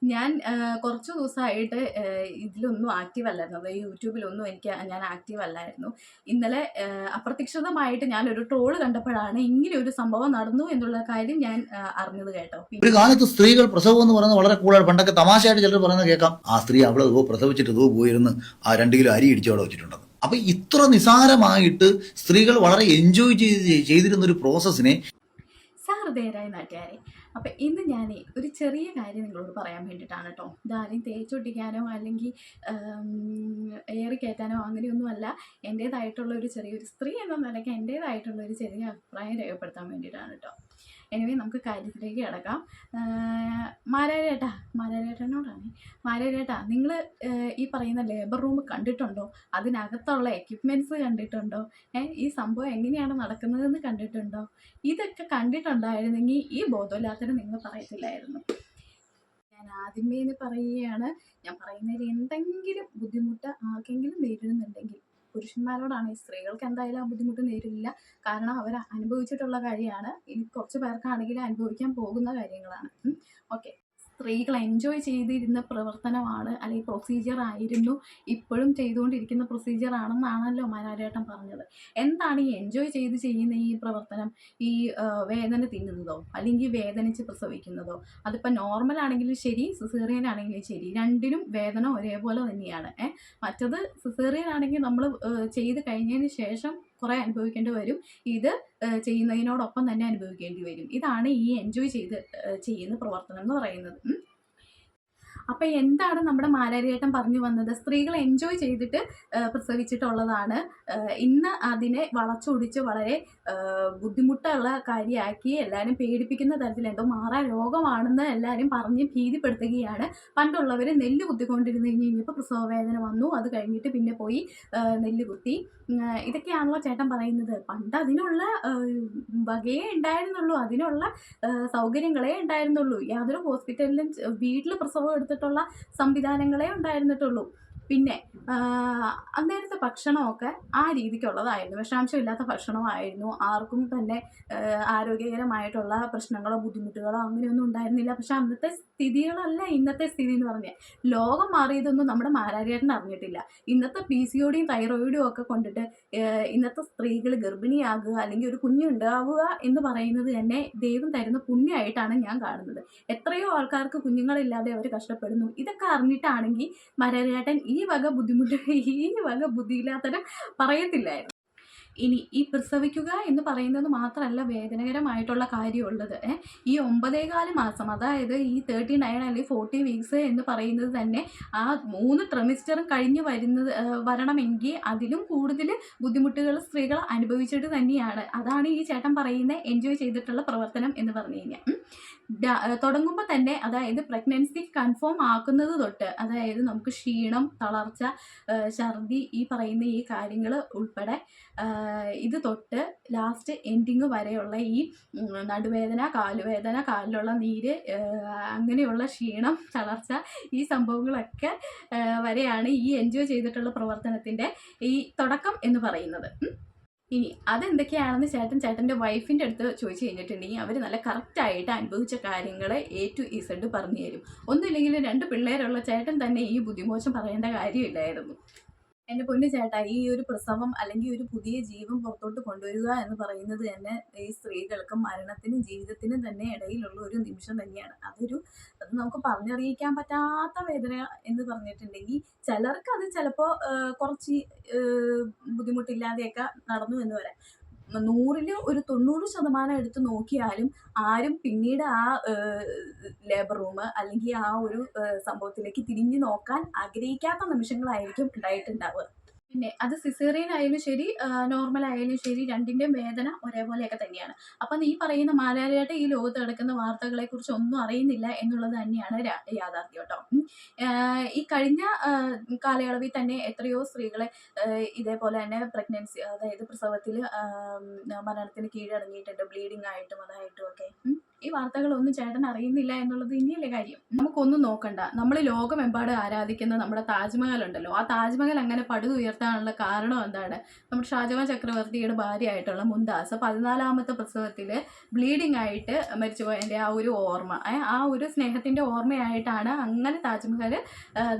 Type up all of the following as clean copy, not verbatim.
ഞാൻ കുറച്ച് ദിവസമായിട്ട് ഇതിലൊന്നും ആക്റ്റീവ് അല്ലായിരുന്നു. അതായത് യൂട്യൂബിലൊന്നും ഞാൻ ആക്റ്റീവ് അല്ലായിരുന്നു. ഇന്നലെ അപ്രതീക്ഷിതമായിട്ട് ഞാനൊരു ട്രോള് കണ്ടപ്പോഴാണ് ഇങ്ങനെ ഒരു സംഭവം നടന്നു എന്നുള്ള കാര്യം ഞാൻ അറിഞ്ഞത് കേട്ടോ. ഒരു കാലത്ത് സ്ത്രീകൾ പ്രസവം എന്ന് പറയുന്നത് വളരെ കൂടുതൽ, പണ്ടൊക്കെ തമാശയായിട്ട് ചിലർ പറയുന്നത് കേൾക്കാം, ആ സ്ത്രീ അവളെ പ്രസവിച്ചിട്ട് പോയിരുന്ന് ആ 2 കിലോ അരി ഇടിച്ചവിടെ വെച്ചിട്ടുണ്ടെന്ന്. അപ്പൊ ഇത്ര നിസാരമായിട്ട് സ്ത്രീകൾ വളരെ എൻജോയ് ചെയ്തിരുന്ന ഒരു പ്രോസസ്സിനെ സാഹൃദയരായ നാട്ടുകാരെ, അപ്പം ഇന്ന് ഞാൻ ഒരു ചെറിയ കാര്യം നിങ്ങളോട് പറയാൻ വേണ്ടിയിട്ടാണ് കേട്ടോ. ഇതാരെയും തേച്ചൊട്ടിക്കാനോ അല്ലെങ്കിൽ ഏറി കയറ്റാനോ അങ്ങനെയൊന്നുമല്ല. എൻ്റേതായിട്ടുള്ള ഒരു ചെറിയൊരു സ്ത്രീ എന്ന നിലയ്ക്ക് എൻ്റേതായിട്ടുള്ള ഒരു ചെറിയ അഭിപ്രായം രേഖപ്പെടുത്താൻ വേണ്ടിയിട്ടാണ് കേട്ടോ. എനിവേ നമുക്ക് കാര്യത്തിലേക്ക് കിടക്കാം. മാരാരേട്ടനോടാണ്. മാരാരേട്ടാ, നിങ്ങൾ ഈ പറയുന്ന ലേബർ റൂം കണ്ടിട്ടുണ്ടോ? അതിനകത്തുള്ള എക്യുപ്മെൻറ്റ്സ് കണ്ടിട്ടുണ്ടോ? ഈ സംഭവം എങ്ങനെയാണ് നടക്കുന്നതെന്ന് കണ്ടിട്ടുണ്ടോ? ഇതൊക്കെ കണ്ടിട്ടുണ്ടായിരുന്നെങ്കിൽ ഈ ബോധമില്ലാത്തതിന് നിങ്ങൾ പറയത്തില്ലായിരുന്നു. ഞാൻ ആദ്യമേ പറയുകയാണ്, ഞാൻ പറയുന്നതിൽ എന്തെങ്കിലും ബുദ്ധിമുട്ട് ആർക്കെങ്കിലും നേരിടുന്നുണ്ടെങ്കിൽ പുരുഷന്മാരോടാണ്. സ്ത്രീകൾക്ക് എന്തായാലും ആ ബുദ്ധിമുട്ട് നേരിടില്ല. കാരണം അവർ അനുഭവിച്ചിട്ടുള്ള കാര്യമാണ്. ഇനി കുറച്ച് പേർക്കാണെങ്കിലും അനുഭവിക്കാൻ പോകുന്ന കാര്യങ്ങളാണ്. ഓക്കെ. സ്ത്രീകൾ എൻജോയ് ചെയ്തിരുന്ന പ്രവർത്തനമാണ്, അല്ലെങ്കിൽ പ്രൊസീജിയർ ആയിരുന്നു, ഇപ്പോഴും ചെയ്തുകൊണ്ടിരിക്കുന്ന പ്രൊസീജിയർ ആണെന്നാണല്ലോ മാരാരേട്ടൻ പറഞ്ഞത്. എന്താണ് ഈ എൻജോയ് ചെയ്ത് ചെയ്യുന്ന ഈ പ്രവർത്തനം? ഈ വേദന തിന്നുന്നതോ അല്ലെങ്കിൽ വേദനിച്ച് പ്രസവിക്കുന്നതോ? അതിപ്പോൾ നോർമൽ ആണെങ്കിലും ശരി, സിസേറിയൻ ആണെങ്കിലും ശരി, രണ്ടിനും വേദന ഒരേപോലെ തന്നെയാണ്. മറ്റത് സിസേറിയൻ ആണെങ്കിൽ നമ്മൾ ചെയ്ത് കഴിഞ്ഞതിന് ശേഷം കുറേ അനുഭവിക്കേണ്ടി വരും. ഇത് ചെയ്യുന്നതിനോടൊപ്പം തന്നെ അനുഭവിക്കേണ്ടി വരും. ഇതാണ് ഈ എൻജോയ് ചെയ്ത് ചെയ്യുന്ന പ്രവർത്തനം എന്ന് പറയുന്നത്. അപ്പം എന്താണ് നമ്മുടെ മാരാരിയേട്ടൻ പറഞ്ഞു വന്നത്? സ്ത്രീകൾ എൻജോയ് ചെയ്തിട്ട് പ്രസവിച്ചിട്ടുള്ളതാണ്. ഇന്ന് അതിനെ വളച്ചൊടിച്ച് വളരെ ബുദ്ധിമുട്ടുള്ള കാര്യമാക്കി എല്ലാവരും പേടിപ്പിക്കുന്ന തരത്തിൽ എന്തോ മാറാ രോഗമാണെന്ന് എല്ലാവരും പറഞ്ഞ് ഭീതിപ്പെടുത്തുകയാണ്. പണ്ടുള്ളവർ നെല്ല് കുത്തിക്കൊണ്ടിരുന്ന് കഴിഞ്ഞപ്പോൾ പ്രസവ വേദന വന്നു, അത് കഴിഞ്ഞിട്ട് പിന്നെ പോയി നെല്ല് കുത്തി. ഇതൊക്കെയാണല്ലോ ചേട്ടൻ പറയുന്നത്. പണ്ട് അതിനുള്ള വകയേ ഉണ്ടായിരുന്നുള്ളൂ, അതിനുള്ള സൗകര്യങ്ങളേ ഉണ്ടായിരുന്നുള്ളൂ. യാതൊരു ഹോസ്പിറ്റലിലും വീട്ടിൽ പ്രസവം എടുത്തിട്ടുള്ള സംവിധാനങ്ങളേ ഉണ്ടായിരുന്നിട്ടുള്ളൂ. പിന്നെ അന്നേരത്തെ ഭക്ഷണമൊക്കെ ആ രീതിക്കുള്ളതായിരുന്നു. വിഷാംശമില്ലാത്ത ഭക്ഷണമായിരുന്നു. ആർക്കും തന്നെ ആരോഗ്യകരമായിട്ടുള്ള പ്രശ്നങ്ങളോ ബുദ്ധിമുട്ടുകളോ അങ്ങനെയൊന്നും ഉണ്ടായിരുന്നില്ല. പക്ഷെ അന്നത്തെ സ്ഥിതികളല്ല ഇന്നത്തെ സ്ഥിതി എന്ന് പറഞ്ഞാൽ. ലോകം മാറിയതൊന്നും നമ്മുടെ മാരാരിയേട്ടൻ അറിഞ്ഞിട്ടില്ല. ഇന്നത്തെ PCOD യും തൈറോയിഡും ഒക്കെ കൊണ്ടിട്ട് ഇന്നത്തെ സ്ത്രീകൾ ഗർഭിണിയാകുക അല്ലെങ്കിൽ ഒരു കുഞ്ഞുണ്ടാവുക എന്ന് പറയുന്നത് തന്നെ ദൈവം തരുന്ന പുണ്യമായിട്ടാണ് ഞാൻ കാണുന്നത്. എത്രയോ ആൾക്കാർക്ക് കുഞ്ഞുങ്ങളില്ലാതെ അവർ കഷ്ടപ്പെടുന്നു. ഇതൊക്കെ അറിഞ്ഞിട്ടാണെങ്കിൽ മാരാരിയേട്ടൻ ഈ വക ബുദ്ധിയില്ലാത്തരം പറയത്തില്ലായിരുന്നു. ഇനി ഈ പ്രസവിക്കുക എന്ന് പറയുന്നത് മാത്രമല്ല വേദനകരമായിട്ടുള്ള കാര്യമുള്ളത്. ഈ 9.25 മാസം, അതായത് ഈ 39 അല്ലെങ്കിൽ 40 വീക്സ് എന്ന് പറയുന്നത് തന്നെ ആ 3 ട്രിമിസ്റ്ററും കഴിഞ്ഞ് വരണമെങ്കിൽ അതിലും കൂടുതൽ ബുദ്ധിമുട്ടുകൾ സ്ത്രീകൾ അനുഭവിച്ചിട്ട് തന്നെയാണ്. അതാണ് ഈ ചേട്ടൻ പറയുന്ന എൻജോയ് ചെയ്തിട്ടുള്ള പ്രവർത്തനം എന്ന് പറഞ്ഞു കഴിഞ്ഞാൽ. തുടങ്ങുമ്പോൾ തന്നെ, അതായത് പ്രഗ്നൻസി കൺഫേം ആക്കുന്നത് തൊട്ട്, അതായത് നമുക്ക് ക്ഷീണം, തളർച്ച, ഛർദി, ഈ പറയുന്ന ഈ കാര്യങ്ങൾ ഉൾപ്പെടെ ഇത് തൊട്ട് ലാസ്റ്റ് എൻഡിങ് വരെയുള്ള ഈ നടുവേദന, കാലുവേദന, കാലിലുള്ള നീര്, അങ്ങനെയുള്ള ക്ഷീണം, തളർച്ച, ഈ സംഭവങ്ങളൊക്കെ വരെയാണ് ഈ എൻജോയ് ചെയ്തിട്ടുള്ള പ്രവർത്തനത്തിൻ്റെ ഈ തുടക്കം എന്ന് പറയുന്നത്. ഇനി അതെന്തൊക്കെയാണെന്ന് ചേട്ടൻ്റെ വൈഫിൻ്റെ അടുത്ത് ചോദിച്ചു കഴിഞ്ഞിട്ടുണ്ടെങ്കിൽ അവർ നല്ല കറക്റ്റായിട്ട് അനുഭവിച്ച കാര്യങ്ങൾ A to Z പറഞ്ഞു തരും. ഒന്നുമില്ലെങ്കിൽ 2 പിള്ളേരുള്ള ചേട്ടൻ തന്നെ ഈ ബുദ്ധിമോശം പറയേണ്ട കാര്യമില്ലായിരുന്നു. എൻ്റെ പൊന്നു ചേട്ടാ, ഈ ഒരു പ്രസവം അല്ലെങ്കിൽ ഒരു പുതിയ ജീവൻ പുറത്തോട്ട് കൊണ്ടുവരിക എന്ന് പറയുന്നത് തന്നെ ഈ സ്ത്രീകൾക്കും മരണത്തിനും ജീവിതത്തിനും തന്നെ ഇടയിലുള്ള ഒരു നിമിഷം തന്നെയാണ്. അത് നമുക്ക് പറഞ്ഞറിയിക്കാൻ പറ്റാത്ത വേദന എന്ന് പറഞ്ഞിട്ടുണ്ടെങ്കിൽ ചിലർക്ക് അത് ചിലപ്പോൾ കുറച്ച് ബുദ്ധിമുട്ടില്ലാതെയൊക്കെ നടന്നു എന്ന് വരാം. 100ൽ ഒരു 90% എടുത്ത് നോക്കിയാലും ആരും പിന്നീട് ആ ലേബർ റൂം അല്ലെങ്കിൽ ആ ഒരു സംഭവത്തിലേക്ക് തിരിഞ്ഞു നോക്കാൻ ആഗ്രഹിക്കാത്ത നിമിഷങ്ങളായിരിക്കും ഉണ്ടായിട്ടുണ്ടാവുക. പിന്നെ അത് സിസേറിയൻ ആയാലും ശരി, നോർമൽ ആയാലും ശരി, രണ്ടിൻ്റെയും വേദന ഒരേപോലെയൊക്കെ തന്നെയാണ്. അപ്പം ഈ പറയുന്ന മാലാരിയായിട്ട് ഈ ലോകത്ത് നടക്കുന്ന വാർത്തകളെക്കുറിച്ച് ഒന്നും അറിയുന്നില്ല എന്നുള്ളത് തന്നെയാണ് യാഥാർത്ഥ്യം കേട്ടോ. ഈ കഴിഞ്ഞ കാലയളവിൽ തന്നെ എത്രയോ സ്ത്രീകളെ ഇതേപോലെ തന്നെ പ്രഗ്നൻസി, അതായത് പ്രസവത്തിൽ മരണത്തിന് കീഴടങ്ങിയിട്ടുണ്ട്, ബ്ലീഡിങ് ആയിട്ടും അതായിട്ടും ഒക്കെ. ഈ വാർത്തകളൊന്നും ചേട്ടൻ അറിയുന്നില്ല എന്നുള്ളത് ഇനിയല്ലേ കാര്യം. നമുക്കൊന്നും നോക്കണ്ട, നമ്മൾ ലോകമെമ്പാടും ആരാധിക്കുന്ന നമ്മുടെ താജ്മഹൽ ഉണ്ടല്ലോ, ആ താജ്മഹൽ അങ്ങനെ പടുതുയർത്താനുള്ള കാരണം എന്താണ്? നമ്മുടെ ഷാജഹാൻ ചക്രവർത്തിയുടെ ഭാര്യയായിട്ടുള്ള മുംതാസ് 14ാമത്തെ പ്രസവത്തിൽ ബ്ലീഡിംഗ് ആയിട്ട് മരിച്ചുപോയതിൻ്റെ ആ ഒരു ഓർമ്മ, ആ ഒരു സ്നേഹത്തിൻ്റെ ഓർമ്മയായിട്ടാണ് അങ്ങനെ താജ്മഹൽ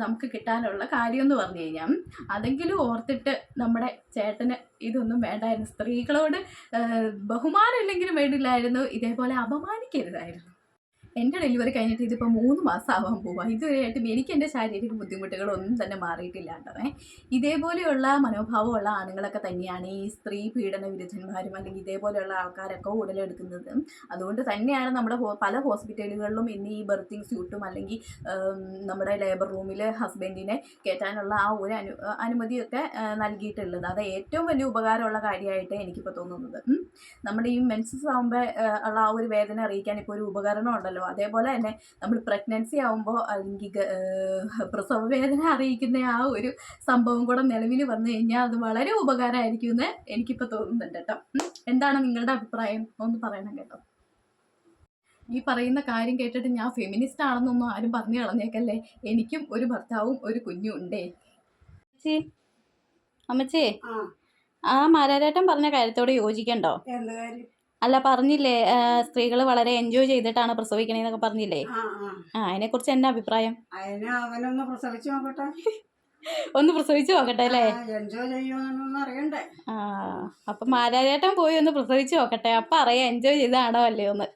നമുക്ക് കിട്ടാനുള്ള കാര്യം എന്ന് പറഞ്ഞു കഴിഞ്ഞാൽ. അതെങ്കിലും ഓർത്തിട്ട് നമ്മുടെ ചേട്ടന് ഇതൊന്നും വേണ്ടായിരുന്നു. സ്ത്രീകളോട് ബഹുമാനം ഇല്ലെങ്കിലും വേണ്ടില്ലായിരുന്നു, ഇതേപോലെ അപമാനിക്കരുതായിരുന്നു. എൻ്റെ ഡെലിവറി കഴിഞ്ഞിട്ട് ഇതിപ്പോൾ 3 മാസം ആവാൻ പോവാം. ഇതുവരെയായിട്ടും എനിക്ക് എൻ്റെ ശാരീരിക ബുദ്ധിമുട്ടുകളൊന്നും തന്നെ മാറിയിട്ടില്ല കേട്ടോ. ഇതേപോലെയുള്ള മനോഭാവമുള്ള ആണുങ്ങളൊക്കെ തന്നെയാണ് ഈ സ്ത്രീ പീഡന വിരുദ്ധന്മാരും അല്ലെങ്കിൽ ഇതേപോലെയുള്ള ആൾക്കാരൊക്കെ ഉടലെടുക്കുന്നത്. അതുകൊണ്ട് തന്നെയാണ് നമ്മുടെ പല ഹോസ്പിറ്റലുകളിലും ഇന്ന് ഈ ബർത്തിങ് സ്യൂട്ടും അല്ലെങ്കിൽ നമ്മുടെ ലേബർ റൂമിൽ ഹസ്ബൻഡിനെ കയറ്റാനുള്ള ആ ഒരു അനുമതിയൊക്കെ നൽകിയിട്ടുള്ളത്. അത് ഏറ്റവും വലിയ ഉപകാരമുള്ള കാര്യമായിട്ട് എനിക്കിപ്പോൾ തോന്നുന്നത്. നമ്മുടെ ഈ മെൻസസ് ആകുമ്പോൾ ഉള്ള ആ ഒരു വേദന അറിയിക്കാൻ ഇപ്പോൾ ഒരു ഉപകരണം ഉണ്ടല്ലോ, അതേപോലെ തന്നെ നമ്മൾ പ്രഗ്നൻസി ആകുമ്പോൾ അല്ലെങ്കിൽ പ്രസവ വേദന അറിയിക്കുന്ന ആ ഒരു സംഭവം കൂടെ നിലവിൽ വന്നു കഴിഞ്ഞാൽ അത് വളരെ ഉപകാരമായിരിക്കും എന്ന് എനിക്കിപ്പോൾ തോന്നുന്നുണ്ട് കേട്ടോ. എന്താണ് നിങ്ങളുടെ അഭിപ്രായം? ഒന്ന് പറയണം കേട്ടോ. ഈ പറയുന്ന കാര്യം കേട്ടിട്ട് ഞാൻ ഫെമിനിസ്റ്റ് ആണെന്നൊന്നും ആരും പറഞ്ഞു കളഞ്ഞേക്കല്ലേ. എനിക്കും ഒരു ഭർത്താവും ഒരു കുഞ്ഞും ഉണ്ടേ. അമ്മച്ചേ, ആ മാരാരേട്ടൻ പറഞ്ഞ കാര്യത്തോട് യോജിക്കണ്ടോ? അല്ല, പറഞ്ഞില്ലേ സ്ത്രീകൾ വളരെ എൻജോയ് ചെയ്തിട്ടാണ് പ്രസവിക്കണേന്നൊക്കെ പറഞ്ഞില്ലേ? അതിനെ കുറിച്ച് എന്നാ അഭിപ്രായം? അവനൊന്ന് പ്രസവിച്ചു നോക്കട്ടെ. ഒന്ന് പ്രസവിച്ചു നോക്കട്ടെ അല്ലേ? എൻജോയ് ചെയ്യുമെന്നൊന്നും അറിയണ്ടേ. അപ്പൊ മാരാരേട്ടൻ പോയി ഒന്ന് പ്രസവിച്ചു നോക്കട്ടെ, അപ്പൊ അറിയാം എൻജോയ് ചെയ്താണോ അല്ലേ ഒന്ന്.